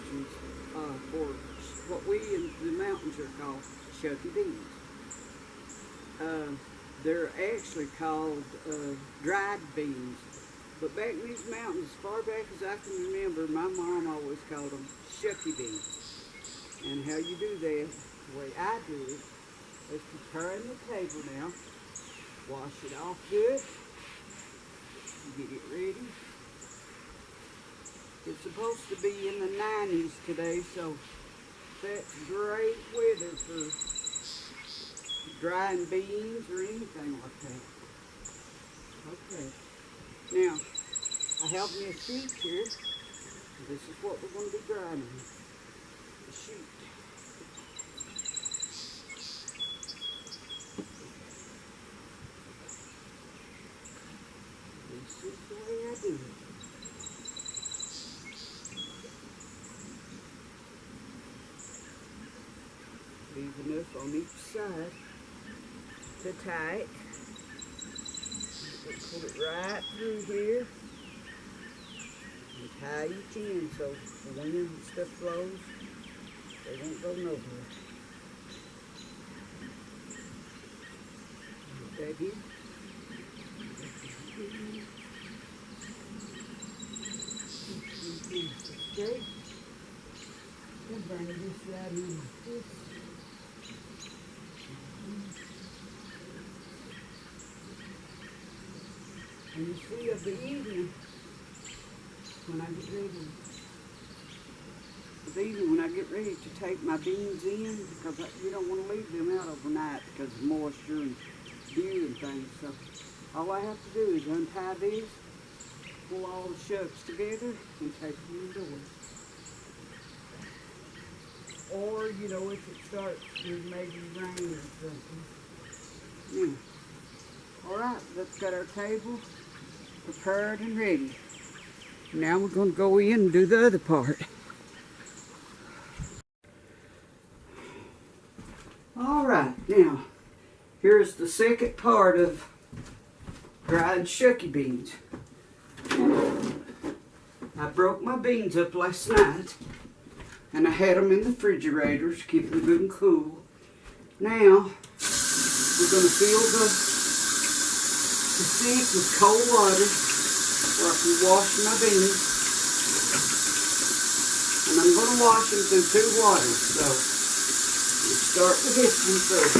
options for what we in the mountains are called Shuckybeans. They're actually called dried beans. But back in these mountains, as far back as I can remember, my mom always called them Shuckybeans. And how you do that, the way I do it, is preparing the table now. Wash it off good. Get it ready. It's supposed to be in the 90s today, so that's great weather for drying beans or anything like that. Okay. Now, I have me a sheet here. This is what we're going to be drying on. The sheet. This is the way I do it. Leave enough on each side to tie it. Pull it right through here and tie each end so the wind and stuff blows, they won't go nowhere. Put that here. Okay. We'll bring this right in like this. And you see, of the evening, when I get ready to take my beans in, because you don't want to leave them out overnight because of moisture and dew and things. So all I have to do is untie these, pull all the shucks together, and take them indoors. Or, you know, if it starts to maybe rain or something. Yeah. All right, let's get our table prepared and ready. Now we're going to go in and do the other part. All right, now here's the second part of dried Shuckybeans. I broke my beans up last night and I had them in the refrigerator to keep them good and cool. Now we're going to fill the sink with cold water where I can wash my beans. And I'm going to wash them through 2 waters. So we'll start with this one first.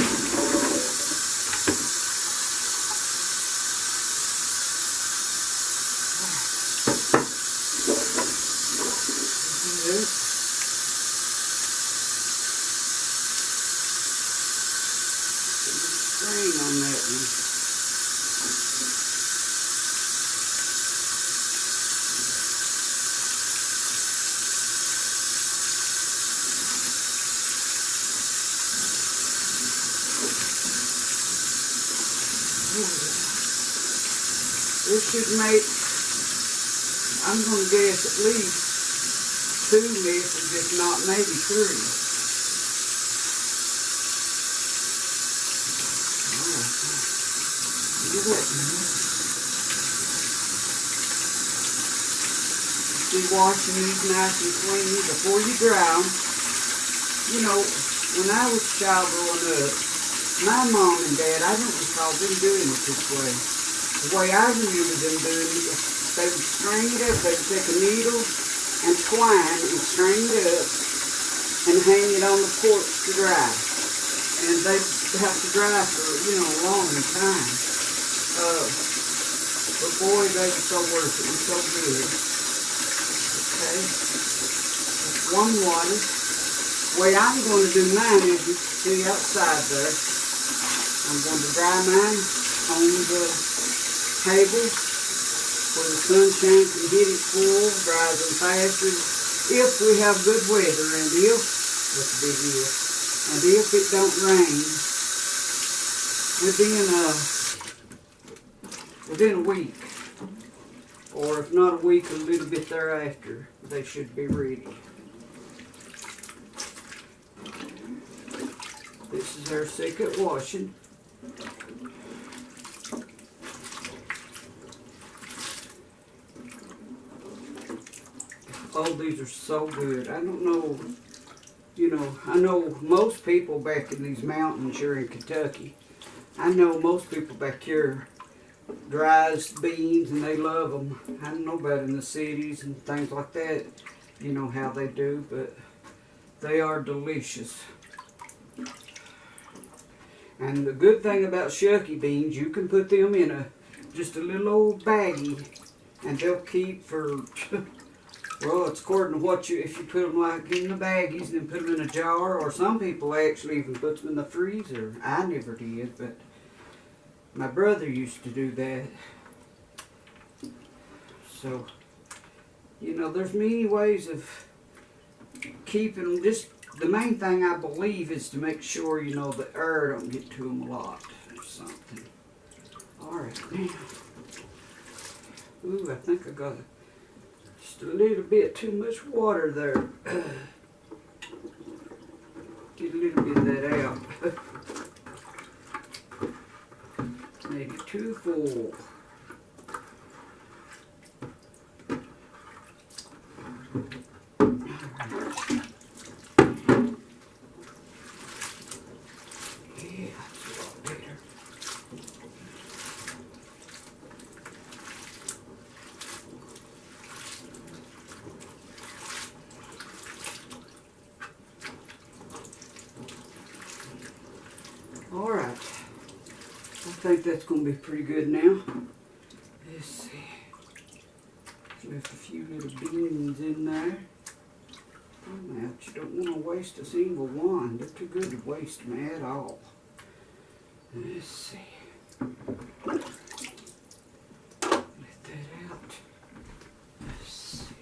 Strain on that one. This should make, I'm going to guess, at least 2 messes, if not maybe 3. Alright, look at that now. Be washing these nice and clean before you dry them. You know, when I was a child growing up, my mom and dad, I don't recall them doing it this way. The way I remember them doing it, they would string it up, they would take a needle and twine and string it up and hang it on the porch to dry. And they'd have to dry for, you know, a long time. But boy, they were so worth it and so good. Okay, that's 1 water. The way I'm going to do mine is, you see outside there, I'm going to dry mine on the table where the sunshine can hit it full, dries them faster. If we have good weather, and if, what's the big if, and if it don't rain, within a week, or if not a week, a little bit thereafter, they should be ready. This is our second washing. Oh, these are so good. I don't know, you know, I know most people back in these mountains here in Kentucky, I know most people back here dries beans and they love them. I don't know about in the cities and things like that, you know, how they do, but they are delicious. And the good thing about Shuckybeans, you can put them in just a little old baggie and they'll keep for, well, it's according to what if you put them like in the baggies and then put them in a jar, or some people actually even put them in the freezer. I never did, but my brother used to do that. So, you know, there's many ways of keeping them. Just the main thing I believe is to make sure, you know, the air don't get to them a lot or something. All right, now. Ooh, I think I got just a little bit too much water there. Get a little bit of that out. Maybe too full. All right, I think that's going to be pretty good now. Let's see. Left a few little beans in there. Oh, ouch, you don't want to waste a single one. They're too good to waste them at all. Let's see. Let that out. Let's see.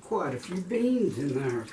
Quite a few beans in there.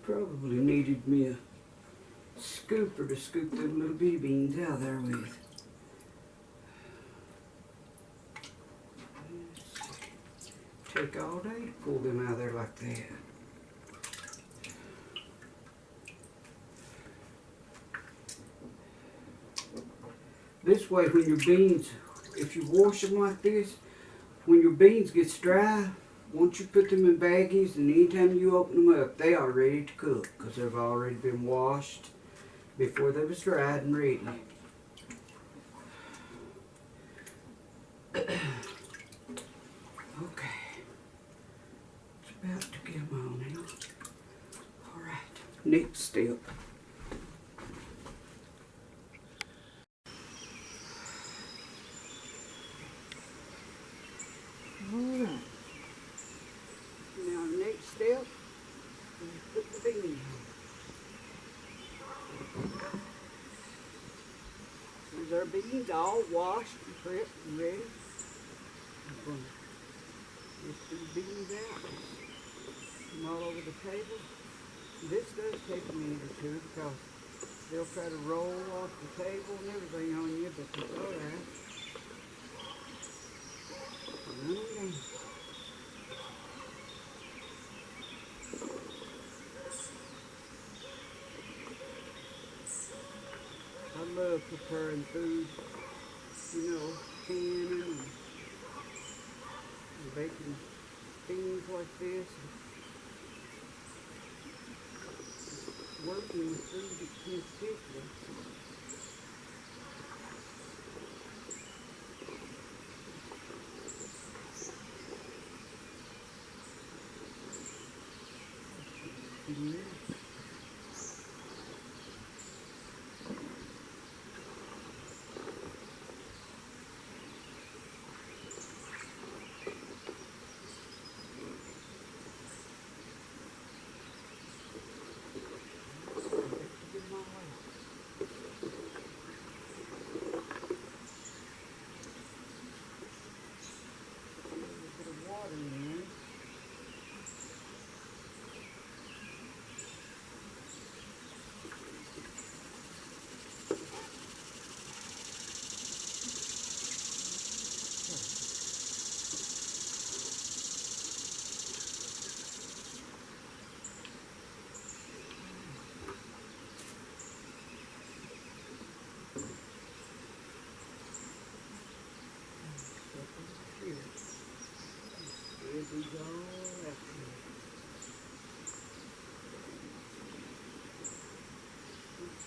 Probably needed me a scooper to scoop them little bitty beans out there with. Take all day to pull them out of there like that. This way, when your beans, if you wash them like this, when your beans get dry, once you put them in baggies, and anytime you open them up, they are ready to cook because they've already been washed before they was dried and ready. Okay, it's about to get them on now. All right, next step. Step, and put the beans on. There's our beans all washed and prepped and ready. I'm going to lift these beans out and all over the table. This does take a minute or two because they'll try to roll off the table and everything on you, but it's all right. I love preparing food, you know, canning and baking things like this. Working with food in particular.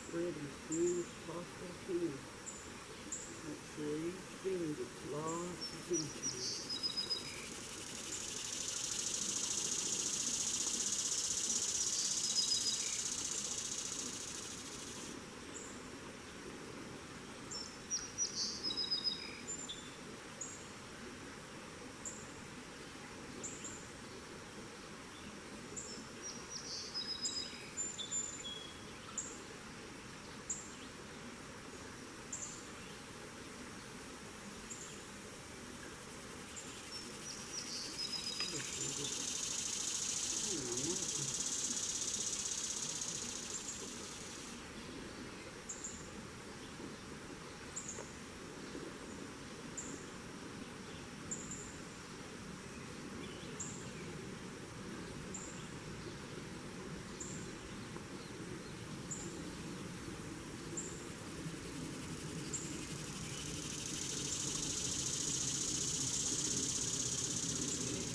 Spread as thin as possible thin. Make sure each bean gets lots of attention.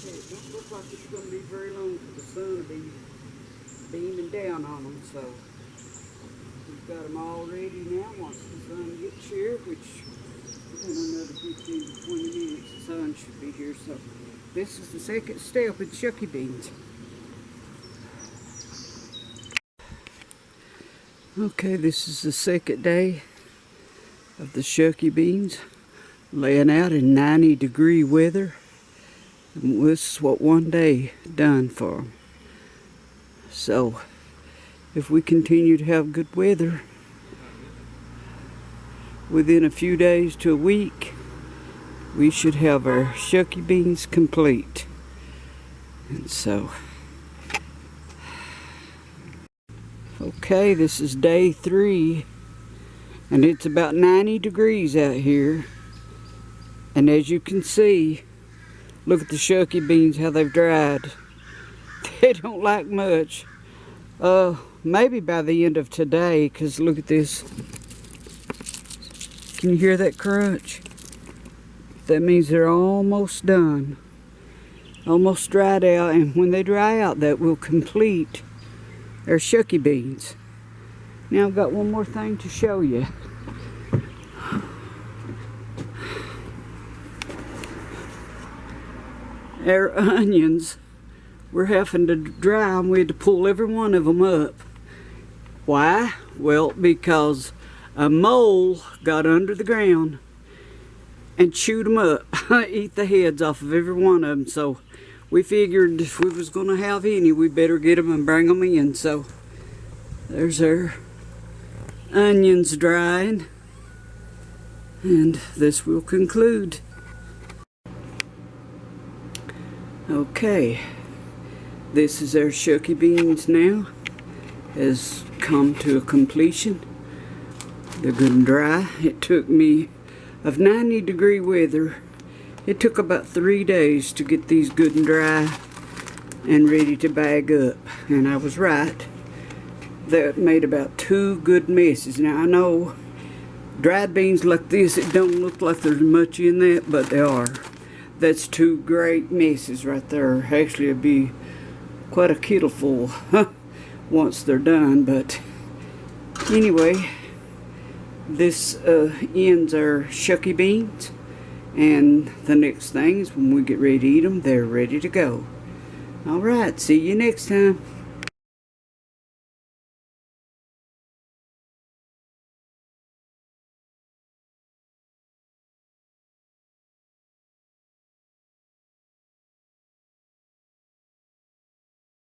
It don't look like it's going to be very long for the sun to be beaming down on them, so we've got them all ready now. Once the sun gets here, which in another 15 to 20 minutes the sun should be here. So this is the second step with Shuckybeans. Okay, this is the second day of the Shuckybeans, laying out in 90-degree weather. And this is what one day done for them. So if we continue to have good weather, within a few days to a week, we should have our Shuckybeans complete. And so, okay, this is day 3, and it's about 90 degrees out here. And as you can see, look at the Shuckybeans, how they've dried. They don't like much. Maybe by the end of today, because look at this. Can you hear that crunch? That means they're almost done. Almost dried out, and when they dry out, that will complete our Shuckybeans. Now I've got one more thing to show you. Our onions, we're having to dry them. We had to pull every one of them up. Why? Well, because a mole got under the ground and chewed them up, eat the heads off of every one of them. So we figured if we was going to have any, we better get them and bring them in. So there's our onions drying, and this will conclude. Okay, this is our Shuckybeans now. Has come to a completion. They're good and dry. It took me, of 90-degree weather, it took about 3 days to get these good and dry and ready to bag up. And I was right. That made about 2 good messes. Now I know Dried beans like this, it don't look like there's much in that, but they are. That's 2 great messes right there. Actually, it'd be quite a kettle full once they're done, but anyway, this ends our shucky beans, and the next thing is when we get ready to eat them, they're ready to go. Alright, see you next time.